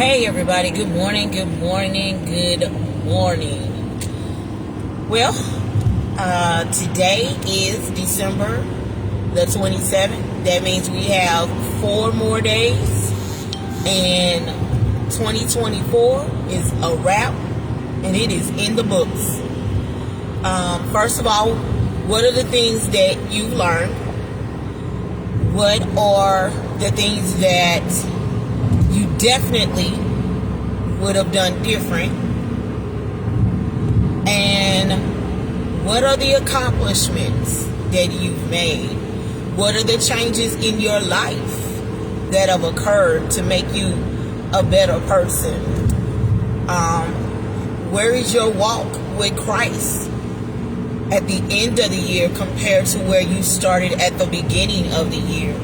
Hey everybody, good morning, good morning, good morning. Well, today is December the 27th. That means we have 4 more days and 2024 is a wrap and it is in the books. First of all, what are the things that you've learned? What are the things that you definitely would have done different? And what are the accomplishments that you've made? What are the changes in your life that have occurred to make you a better person? Where is your walk with Christ at the end of the year compared to where you started at the beginning of the year?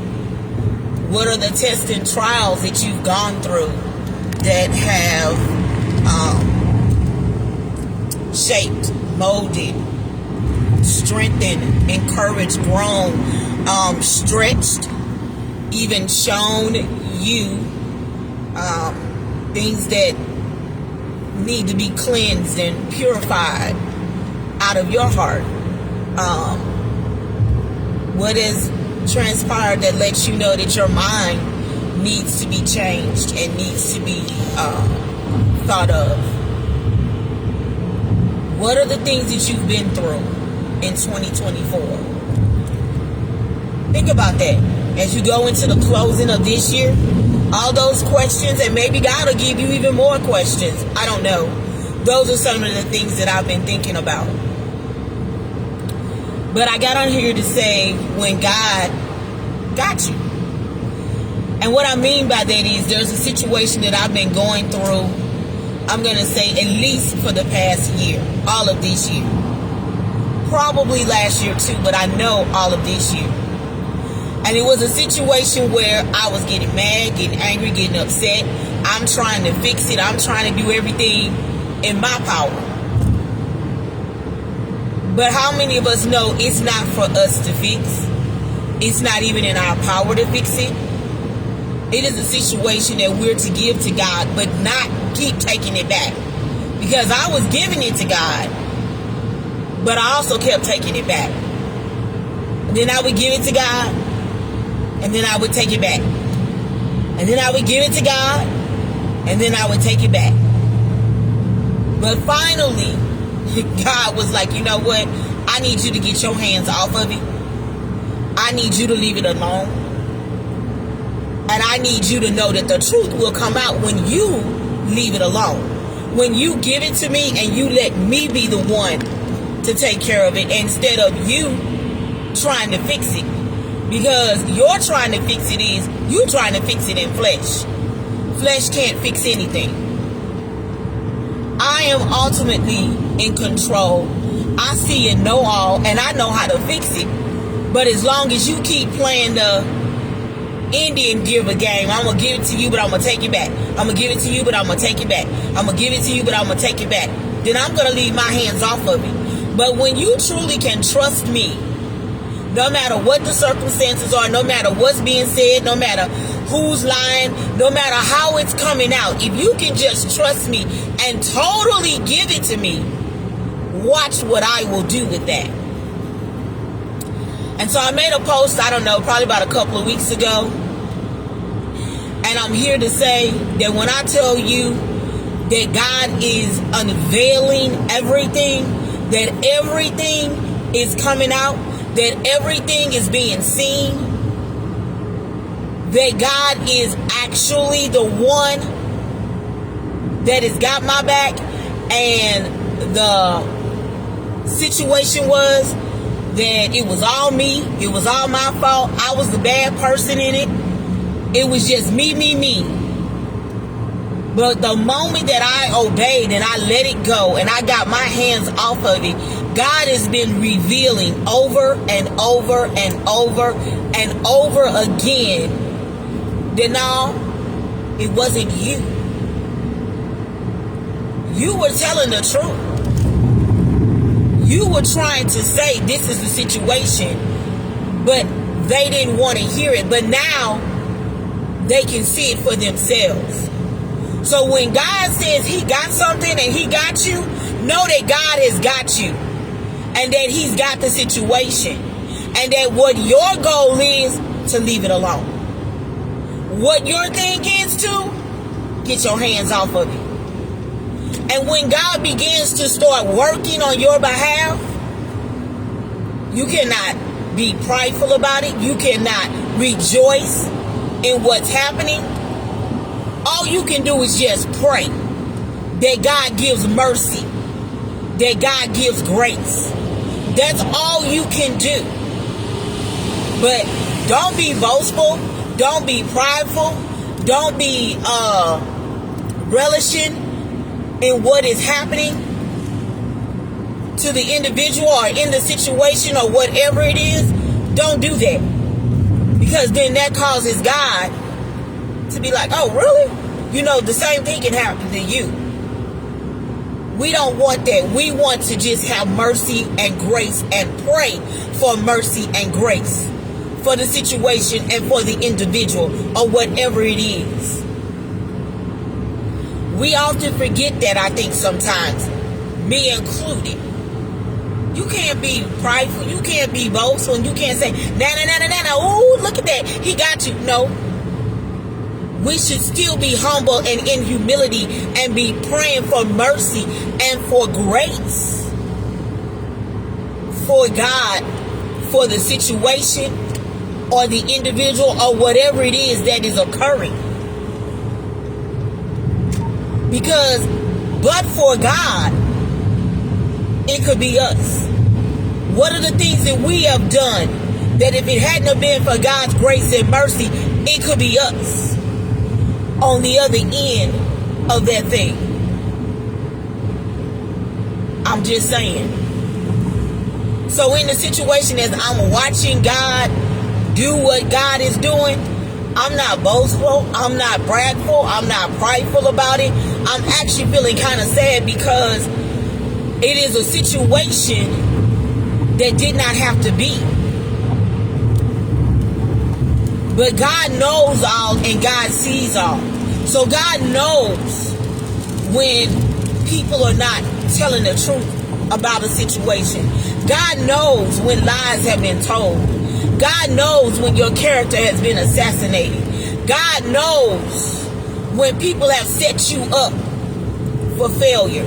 What are the tests and trials that you've gone through that have shaped, molded, strengthened, encouraged, grown, stretched, even shown you things that need to be cleansed and purified out of your heart? What has transpired that lets you know that your mind needs to be changed and needs to be thought of? What are the things that you've been through in 2024? Think about that as you go into the closing of this year. All those questions, and maybe God will give you even more questions. I don't know. Those are some of the things that I've been thinking about. But I got on here to say when God got you. And what I mean by that is there's a situation that I've been going through, I'm going to say at least for the past year, all of this year. Probably last year too, but I know all of this year. And it was a situation where I was getting mad, getting angry, getting upset. I'm trying to fix it. I'm trying to do everything in my power. But how many of us know it's not for us to fix? It's not even in our power to fix it. It is a situation that we're to give to God, but not keep taking it back. Because I was giving it to God, but I also kept taking it back. Then I would give it to God, and then I would take it back. And then I would give it to God, and then I would take it back. But finally, God was like, you know what? I need you to get your hands off of it. I need you to leave it alone. And I need you to know that the truth will come out when you leave it alone. When you give it to me and you let me be the one to take care of it instead of you trying to fix it. Because you're trying to fix it is you trying to fix it in flesh. Flesh can't fix anything. I am ultimately in control. I see and know all, and I know how to fix it. But as long as you keep playing the Indian giver game, I'm going to give it to you, but I'm going to take it back. I'm going to give it to you, but I'm going to take it back. I'm going to give it to you, but I'm going to take it back. Then I'm going to leave my hands off of it. But when you truly can trust me, no matter what the circumstances are, no matter what's being said, no matter who's lying, no matter how it's coming out, if you can just trust me and totally give it to me, watch what I will do with that. And so I made a post, I don't know, probably about a couple of weeks ago. And I'm here to say that when I tell you that God is unveiling everything, that everything is coming out, that everything is being seen, that God is actually the one that has got my back, and the situation was that it was all me, it was all my fault, I was the bad person in it, it was just me. But the moment that I obeyed and I let it go and I got my hands off of it, God has been revealing over and over and over and over again that no, it wasn't you. You were telling the truth. You were trying to say this is the situation, but they didn't want to hear it. But now they can see it for themselves. So when God says he got something and he got you, know that God has got you. And that he's got the situation. And that what your goal is to leave it alone. What your thing is to, get your hands off of it. And when God begins to start working on your behalf, you cannot be prideful about it. You cannot rejoice in what's happening. All you can do is just pray that God gives mercy, that God gives grace. That's all you can do. But don't be boastful. Don't be prideful. Don't be relishing in what is happening to the individual or in the situation or whatever it is. Don't do that. Because then that causes God to be like, oh, really? You know, the same thing can happen to you. We don't want that. We want to just have mercy and grace and pray for mercy and grace for the situation and for the individual or whatever it is. We often forget that, I think, sometimes, me included. You can't be prideful. You can't be boastful. You can't say, ooh, look at that. He got you. No. We should still be humble and in humility and be praying for mercy and for grace for God, for the situation or the individual or whatever it is that is occurring. Because but for God, it could be us. What are the things that we have done that if it hadn't have been for God's grace and mercy, it could be us on the other end of that thing? I'm just saying. So in the situation as I'm watching God do what God is doing, I'm not boastful, I'm not bragful, I'm not prideful about it. I'm actually feeling kind of sad because it is a situation that did not have to be. But God knows all and God sees all. So God knows when people are not telling the truth about a situation. God knows when lies have been told. God knows when your character has been assassinated. God knows when people have set you up for failure.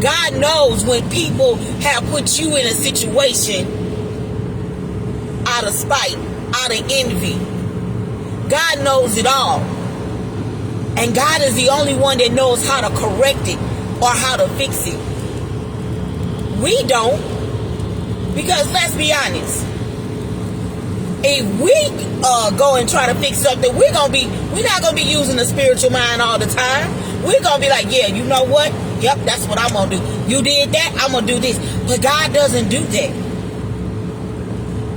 God knows when people have put you in a situation out of spite, out of envy. God knows it all. And God is the only one that knows how to correct it or how to fix it. We don't. Because let's be honest. If we go and try to fix something, we're not gonna be using the spiritual mind all the time. We're gonna be like, yeah, you know what? Yep, that's what I'm gonna do. You did that, I'm gonna do this. But God doesn't do that.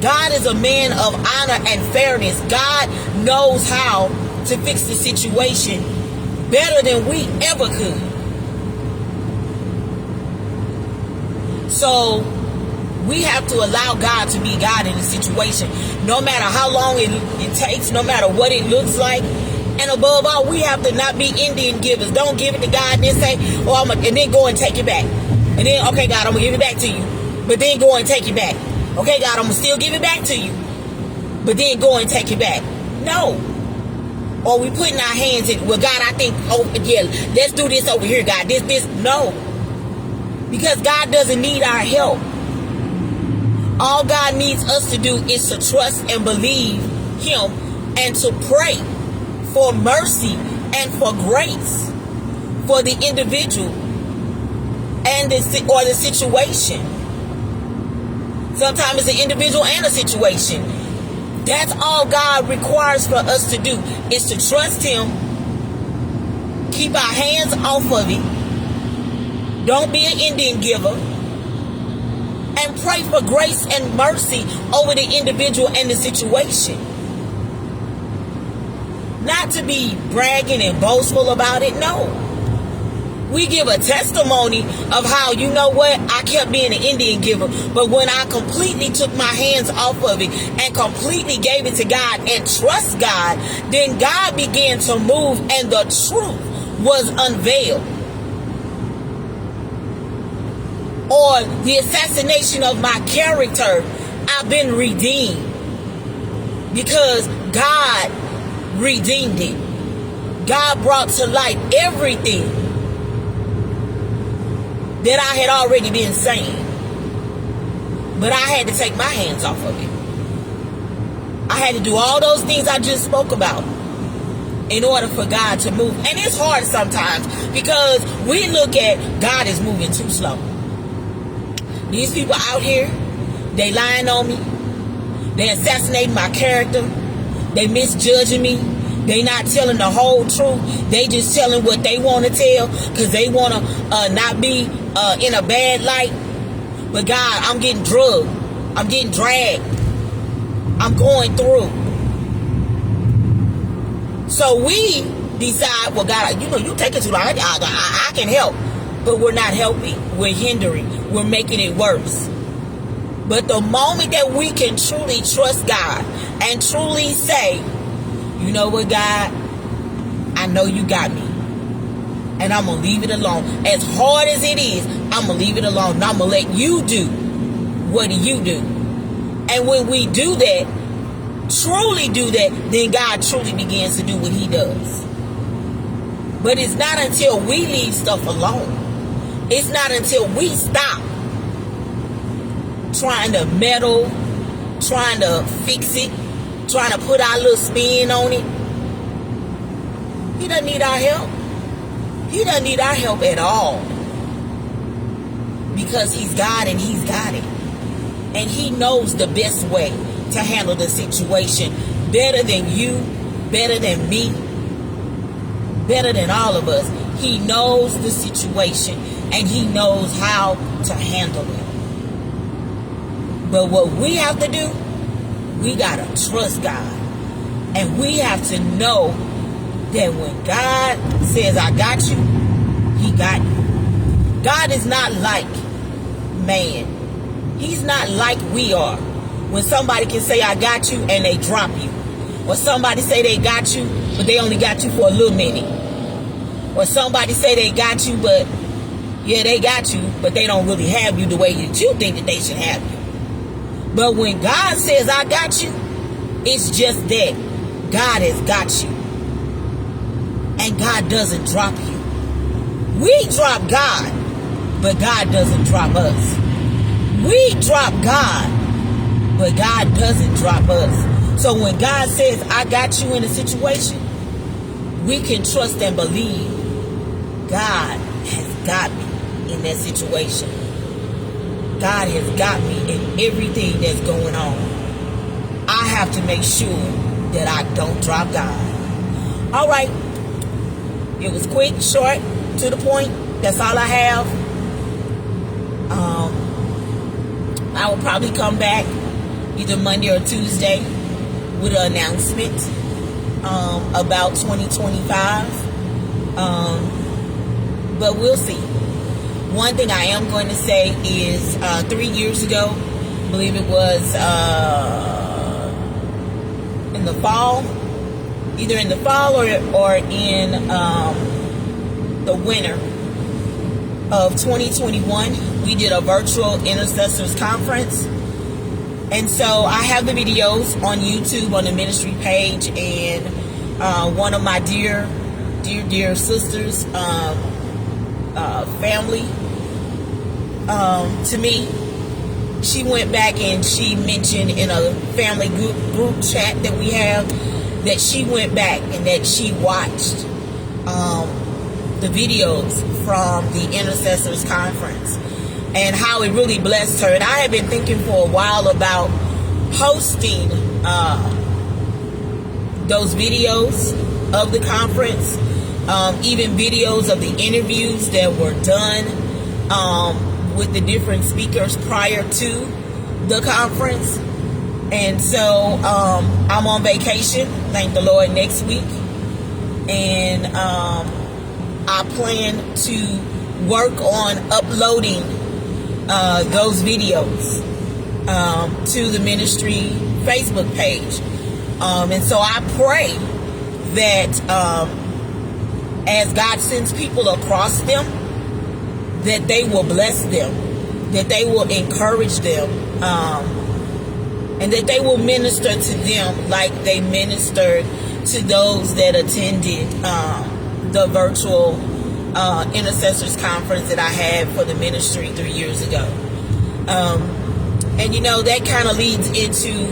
God is a man of honor and fairness. God knows how to fix the situation better than we ever could. So we have to allow God to be God in the situation, no matter how long it takes, no matter what it looks like. And above all, we have to not be Indian givers. Don't give it to God and then say, oh, and then go and take it back. And then, okay, God, I'm going to give it back to you. But then go and take it back. Okay, God, I'm going to still give it back to you. But then go and take it back. No. Or we putting our hands in, well, God, I think, oh, yeah, let's do this over here, God. This. No. Because God doesn't need our help. All God needs us to do is to trust and believe Him and to pray for mercy and for grace for the individual and the situation. Sometimes it's an individual and a situation. That's all God requires for us to do is to trust Him, keep our hands off of it, don't be an Indian giver, and pray for grace and mercy over the individual and the situation. Not to be bragging and boastful about it, no. We give a testimony of how, you know what, I kept being an Indian giver, but when I completely took my hands off of it and completely gave it to God and trust God, then God began to move and the truth was unveiled, or the assassination of my character, I've been redeemed, because God redeemed it. God brought to light everything that I had already been saying, but I had to take my hands off of it. I had to do all those things I just spoke about in order for God to move. And it's hard sometimes, because we look at God is moving too slow. These people out here, they lying on me. They assassinating my character. They misjudging me. They not telling the whole truth. They just telling what they want to tell, because they want to not be in a bad light. But God, I'm getting drugged. I'm getting dragged. I'm going through. So we decide, well, God, you take it too long. I can help. But we're not helping. We're hindering. We're making it worse. But the moment that we can truly trust God and truly say, you know what, God, I know you got me, and I'm going to leave it alone. As hard as it is, I'm going to leave it alone. And I'm going to let you do what you do. And when we do that, truly do that, then God truly begins to do what he does. But it's not until we leave stuff alone. It's not until we stop trying to meddle, trying to fix it, trying to put our little spin on it. He doesn't need our help. He doesn't need our help at all, because he's God and he's got it. And he knows the best way to handle the situation better than you, better than me, better than all of us. He knows the situation and he knows how to handle it. But what we have to do, we got to trust God. And we have to know that when God says, I got you, he got you. God is not like man. He's not like we are. When somebody can say, I got you, and they drop you. Or somebody say they got you, but they only got you for a little minute. Or somebody say they got you, but yeah, they got you, but they don't really have you the way that you think that they should have you. But when God says, I got you, it's just that God has got you. And God doesn't drop you. We drop God, but God doesn't drop us. We drop God, but God doesn't drop us. So when God says, I got you in a situation, we can trust and believe God has got me in that situation. God has got me in everything that's going on. I have to make sure that I don't drop God. All right. It was quick, short, to the point. That's all I have. I will probably come back either Monday or Tuesday with an announcement about 2025. But we'll see. One thing I am going to say is 3 years ago, I believe it was in the fall, either in the fall or in the winter of 2021, we did a virtual intercessors conference. And so I have the videos on YouTube on the ministry page, and one of my dear sisters, family, to me, she went back and she mentioned in a family group chat that we have that she went back and that she watched the videos from the intercessors conference and how it really blessed her. And I had been thinking for a while about hosting those videos of the conference, even videos of the interviews that were done with the different speakers prior to the conference. And so I'm on vacation, thank the Lord, next week. And I plan to work on uploading those videos to the ministry Facebook page. And so I pray that as God sends people across them, that they will bless them, that they will encourage them, and that they will minister to them like they ministered to those that attended the virtual intercessors conference that I had for the ministry 3 years ago. And that kind of leads into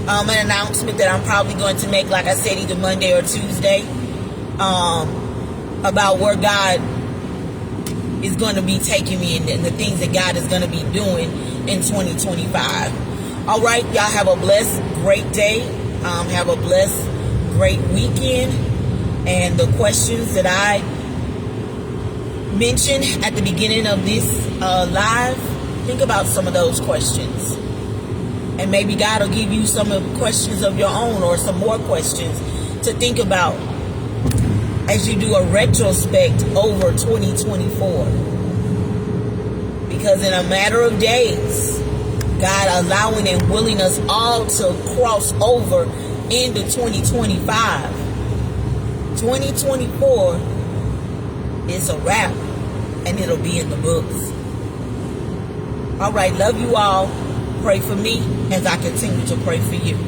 an announcement that I'm probably going to make, like I said, either Monday or Tuesday, about where God is going to be taking me and the things that God is going to be doing in 2025. All right, y'all have a blessed, great day. Have a blessed, great weekend. And the questions that I mentioned at the beginning of this live, think about some of those questions. And maybe God will give you some questions of your own, or some more questions to think about as you do a retrospect over 2024. Because in a matter of days, God allowing and willing us all to cross over into 2025. 2024 is a wrap, and it'll be in the books. All right, love you all. Pray for me as I continue to pray for you.